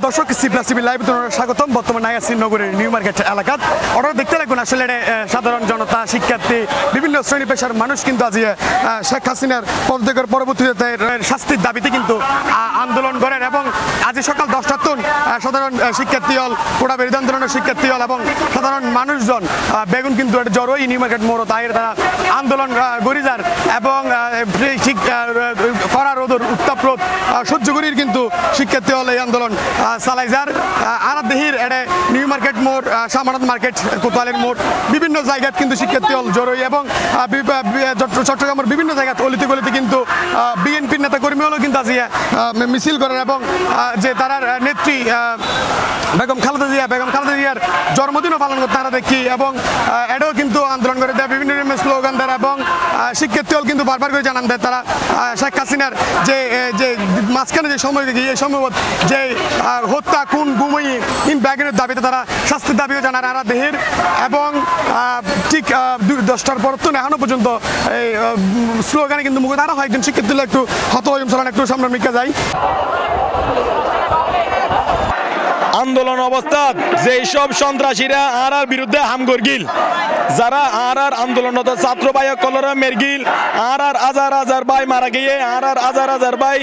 দর্শক সি+টিভি লাইভ স্বাগতম। বর্তমানে আছি নগরের নিউ মার্কেট এলাকাত। ওটা দেখতে লাগবেন আসলে সাধারণ জনতা, শিক্ষার্থী, বিভিন্ন শ্রেণী পেশার মানুষ কিন্তু আজ শেখ হাসিনার পদত্যাগের পরবর্তীতে শাস্তির দাবিতে কিন্তু আন্দোলন করেন এবং আজ সকাল 10টার তন সাধারণ শিক্ষার্থী হল, কোটা বিরোধী আন্দোলনের শিক্ষার্থী হল এবং সাধারণ মানুষজন বেগুন কিন্তু জড়োই নিউ মার্কেট মোড় তাইয়ের তারা আন্দোলন গড়ি যার এবং ঠিক কড়া রোদর উত্তাপ রোদ সহ্য করির কিন্তু শিক্ষার্থী হল এই আন্দোলন চালাই যার। আর দেহির এডে নিউ মার্কেট মোড়, শাহমানত মার্কেট, কোতোয়ালির মোড় বিভিন্ন জায়গাত কিন্তু শিক্ষার্থী হল জড়োই এবং চট্টগ্রামের বিভিন্ন জায়গাত অলিতে গলিতে কিন্তু বিএনপির নেতা কর্মী হলেও কিন্তু আজ মিছিল করেন এবং যে তার নেত্রী বেগম খালেদা জিয়ার জন্মদিনও পালন করতে তারা দেখি এবং এটাও কিন্তু আন্দোলন করে দেয় বিভিন্ন স্লোগান দেয় এবং শিক্ষার্থী হল কিন্তু বারবার করে জানান দেয় তারা শেখ হাসিনার যে মাঝখানে যে সময় দেখি এই সময় যে হত্যা, খুন, গুমই ব্যাগের দাবিতে তারা শাস্তির দাবিও জানান আরা দেহের এবং ঠিক 10টার পর তো এখনো পর্যন্ত এই স্লোগানে কিন্তু মুখে তারা হয় একজন শিক্ষার্থী একটু হতহম চলান একটু সামনে মিকা যায়। আন্দোলন অবস্থা যেসব সন্ত্রাসীরা আর বিরুদ্ধে হামগরগিল, যারা আর আন্দোলনরত ছাত্র ভাই কলরা মেরগিল আর হাজার ভাই মারা গিয়ে আর হাজার ভাই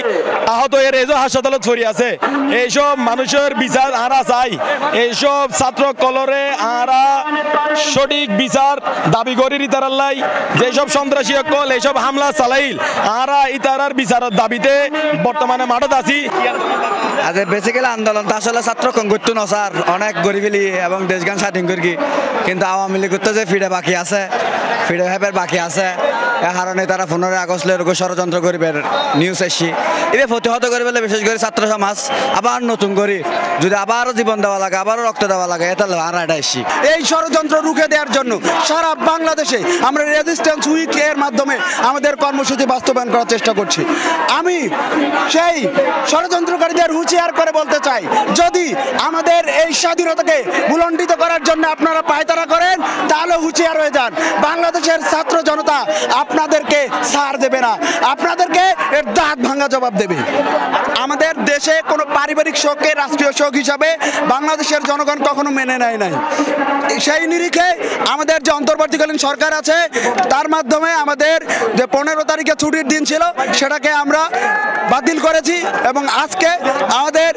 আহত হয়ে রেজো হাসপাতালে ছড়িয়ে আছে। এইসব মানুষের বিচার আরা চাই। এইসব ছাত্র কলরে আরা সঠিক বিচার দাবি করি ইতারাল্লাই। যেসব সন্ত্রাসী কল এইসব হামলা চালাইল আরা ইতারার বিচারের দাবিতে বর্তমানে মাঠত আছি। আজ বেসিক্যালি আন্দোলন তো আসলে ছাত্র করতো না স্যার, অনেক গরিবিলি এবং দেশগান স্বাধীন করি, কিন্তু আওয়ামী লীগ করতে যে ফিরে বাকি আছে, ফিরে ভেবের বাকি আছে। এ কারণে তারা 15 আগস্ট এরকম ষড়যন্ত্র করিবে নিউজ এসছি এবার প্রতিহত করি বলে বিশেষ করে ছাত্র সমাজ আবার নতুন করি যদি আবারও জীবন দেওয়া লাগে, আবারও রক্ত দেওয়া লাগে, এটা আর এটা এসছি এই ষড়যন্ত্র রুখে দেওয়ার জন্য সারা বাংলাদেশে আমরা রেজিস্ট্যান্স উইক এর মাধ্যমে আমাদের কর্মসূচি বাস্তবায়ন করার চেষ্টা করছি। আমি সেই ষড়যন্ত্রকারীদের হুঁশিয়ার করে বলতে চাই, যদি আমাদের এই স্বাধীনতাকে ভুলণ্ডিত করার জন্য আপনারা পায়তারা করেন তাহলে হুঁশিয়ার হয়ে যান। বাংলাদেশের ছাত্র জনতা আপনাদেরকে ছাড় দেবে না, আপনাদেরকে এর দাঁত ভাঙা জবাব দেবে। আমাদের দেশে কোনো পারিবারিক শোককে রাষ্ট্রীয় শোক হিসাবে বাংলাদেশের জনগণ কখনো মেনে নেয় নাই। সেই নিরিখে আমাদের যে অন্তর্বর্তীকালীন সরকার আছে তার মাধ্যমে আমাদের যে 15 তারিখে ছুটির দিন ছিল সেটাকে আমরা বাতিল করেছি এবং আজকে আমাদের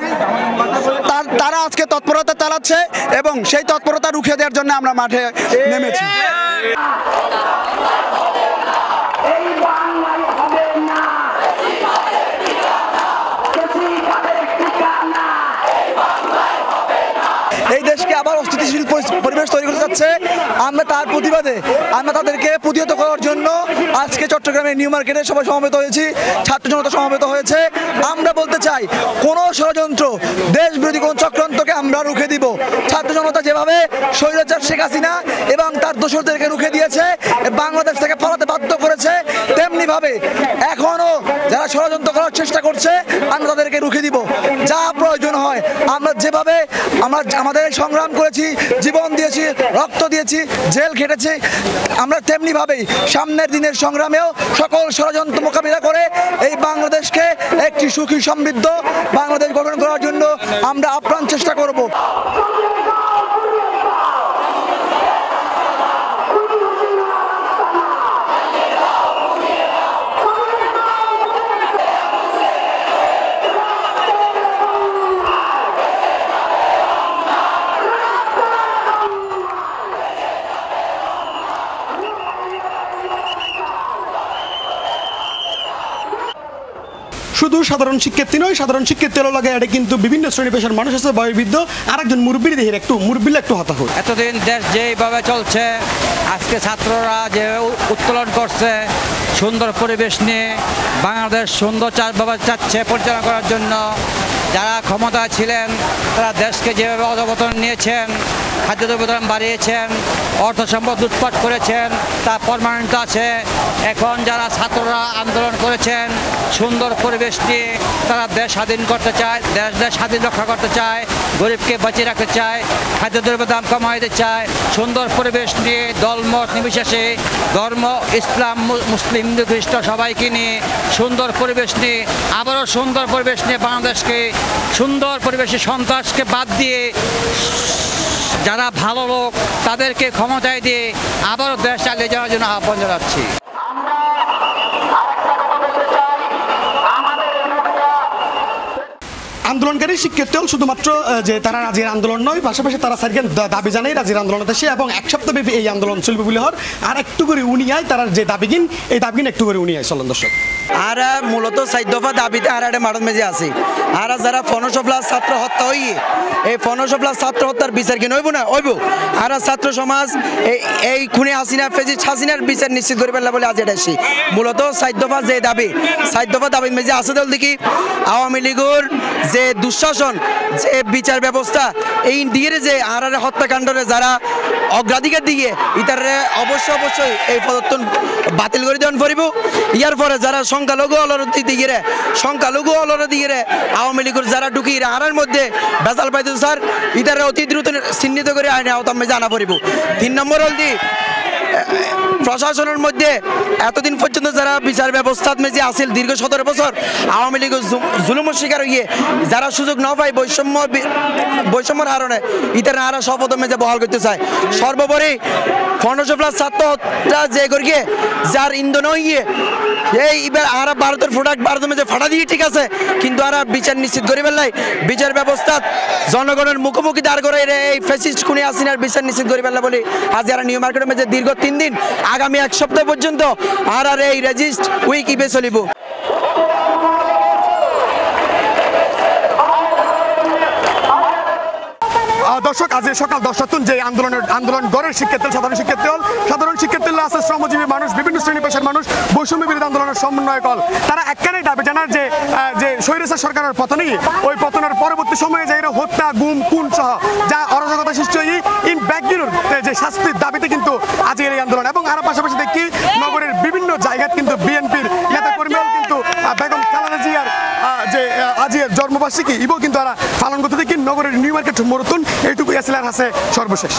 তারা আজকে তৎপরতা চালাচ্ছে এবং সেই তৎপরতা রুখে দেওয়ার জন্য আমরা মাঠে নেমেছি। এই দেশকে আবার অস্থিতিশীল পরিবেশ তৈরি করতে যাচ্ছে, আমরা তার প্রতিবাদে আমরা তাদেরকে প্রতিহত করার জন্য আজকে চট্টগ্রামের নিউ মার্কেটে সবাই সমবেত হয়েছি, ছাত্র জনতা সমবেত হয়েছে। আমরা বলতে চাই কোনো ষড়যন্ত্র, দেশ বিরোধী কোনো চক্রান্তকে আমরা রুখে দিব। ছাত্র জনতা যেভাবে স্বৈরাচার শেখ হাসিনা এবং তার দোসরদেরকে রুখে দিয়েছে, বাংলাদেশ থেকে পালাতে বাধ্য করেছে, তেমনি ভাবে এখনো যারা ষড়যন্ত্র করার চেষ্টা করছে আমরা তাদেরকে রুখে দিব। যা প্রয়োজন হয় আমরা যেভাবে আমাদের সংগ্রাম করেছি, জীবন দিয়েছি, রক্ত দিয়েছি, জেল খেটেছি, আমরা তেমনি ভাবেই সামনের দিনের সংগ্রামেও সকল ষড়যন্ত্র মোকাবিলা করে এই বাংলাদেশকে একটি সুখী সমৃদ্ধ বাংলাদেশ গঠন করার জন্য আমরা আপ্রাণ চেষ্টা করব। শুধু সাধারণ শিক্ষার্থী নয়, সাধারণ শিক্ষার্থী লাগে এটা কিন্তু বিভিন্ন শ্রেণী পেশার মানুষ আছে, বয়োবৃদ্ধ আর একজন মুরব্বী দেখি একটু মুরব্বী একটু হতাশ। এতদিন দেশ যেভাবে চলছে, আজকে ছাত্ররা যে উত্তোলন করছে সুন্দর পরিবেশ নিয়ে, বাংলাদেশ সুন্দরভাবে চাচ্ছে পরিচালনা করার জন্য, যারা ক্ষমতায় ছিলেন তারা দেশকে যেভাবে অধপতন নিয়েছেন, খাদ্যদ্রব্য দাম বাড়িয়েছেন, অর্থ সম্পদ লুটপাট করেছেন তা প্রমাণিত আছে। এখন যারা ছাত্ররা আন্দোলন করেছেন সুন্দর পরিবেশ নিয়ে তারা দেশ স্বাধীন করতে চায়, দেশ স্বাধীন রক্ষা করতে চায়, গরিবকে বাঁচিয়ে রাখতে চায়, খাদ্যদ্রব্যের দাম কমাইতে চায়, সুন্দর পরিবেশ নিয়ে দলমত নির্বিশেষে ধর্ম ইসলাম মুসলিম হিন্দু খ্রিস্ট সবাইকে নিয়ে সুন্দর পরিবেশ নিয়ে আবারও সুন্দর পরিবেশ নিয়ে বাংলাদেশকে সুন্দর পরিবেশে সন্ত্রাসকে বাদ দিয়ে যারা ভালো লোক তাদেরকে ক্ষমতায় দিয়ে আবারও দেশ চালিয়ে যাওয়ার জন্য আহ্বান জানাচ্ছি। আন্দোলনকারী শিক্ষার্থী হল শুধুমাত্র যে তারা রাজির আন্দোলন নয়, পাশাপাশি তারা সার্কেল দাবি জানাই রাজির আন্দোলন দেশে এবং এক সপ্তাহব্যাপী এই আন্দোলন চলবে বলে হর আর একটু করে উনিয়ায় তারা যে দাবিগিন এই দাবিগিন একটু করে উনিয়ায় চলন দর্শক। আর মূলত 4 দফা দাবিতে আর একটা মাঠত মেজে আছে। আর যারা 1500 প্লাস ছাত্র হত্যা হইয়ে এই 1500 প্লাস ছাত্র হত্যার বিচার কি নইব না হইব। আর ছাত্র সমাজ এই খুনে হাসিনা ফেজিস্ট হাসিনার বিচার নিশ্চিত করে ফেললা বলে আজ এটা আসি। মূলত 4 দফা যে দাবি 4 দফা দাবি মেজে আছে দল দেখি আওয়ামী লীগের যে দুঃশাসন যে বিচার ব্যবস্থা এই দিয়ে যে আর হত্যাকাণ্ডরে যারা অগ্রাধিকার দিয়ে ইতারে অবশ্যই এই পদত্তন বাতিল করে দেওয়ান পড়ব। ইয়ার পরে যারা সংখ্যালঘু অলরতি দিকে সংখ্যালঘু অলর দিকে আওয়ামী লীগের যারা ঢুকি আড়ার মধ্যে বেজাল পাইত স্যার ইতারে অতি দ্রুত চিহ্নিত করে আইনে আওতামে জানা পড়ব। 3 নম্বর হল দি প্রশাসনের মধ্যে এতদিন পর্যন্ত যারা বিচার ব্যবস্থা মেজে আসিল দীর্ঘ 17 বছর আওয়ামী লীগের জুলুমের শিকার হইয়ে যারা সুযোগ না পায় বৈষম্যর হারণে ইতারা আরা শপথ মেজে বহাল করতে চায়। সর্বোপরি 1500 প্লাস ছাত্র হত্যা যে করিয়ে যার ইন্ধন হইয়ে এই এবার আর ভারতের প্রোডাক্ট ভারতের মেজে ফাটা দিয়ে ঠিক আছে, কিন্তু আর বিচার নিশ্চিত করে ফেললাই বিচার ব্যবস্থা জনগণের মুখোমুখি দাঁড় করে এই ফ্যাসিস্ট খুনি হাসিনার বিচার নিশ্চিত করে ফেললা বলে আজ যারা নিউ মার্কেটের মেজে দীর্ঘ 3 দিন আগামী 1 সপ্তাহ পর্যন্ত আর এই রেজিস্ট উইক ইবে চলিব। দর্শক আজ সকাল 10টায় যে আন্দোলন গড়ের শিক্ষার্থী সাধারণ শিক্ষার্থী আছে শ্রমজীবী মানুষ বিভিন্ন শ্রেণী পেশার মানুষ বৈষম্য বিরোধী আন্দোলনের সমন্বয় কল তারা একখানেই দাবি জানার যে স্বৈরাচার সরকারের পতনই ওই পতনের পরবর্তী সময়ে যে হত্যা গুম খুন সহ যা অরাজকতা সৃষ্টি হয়ে ইন ব্যাকগিরুর যে শাস্তির দাবিতে কিন্তু আজকের এই আন্দোলন এবং আরো পাশাপাশি দেখি নগরের বিভিন্ন জায়গায় কিন্তু বিএনপির নেতাকর্মীরাও কিন্তু বেগম খালেদা জিয়ার যে আজকের জন্মবার্ষিকী ইবো কিন্তু পালন করতে দেখি নগরের নিউ মার্কেট মরতুন এইটুকু এসএলআর আছে সর্বশেষ।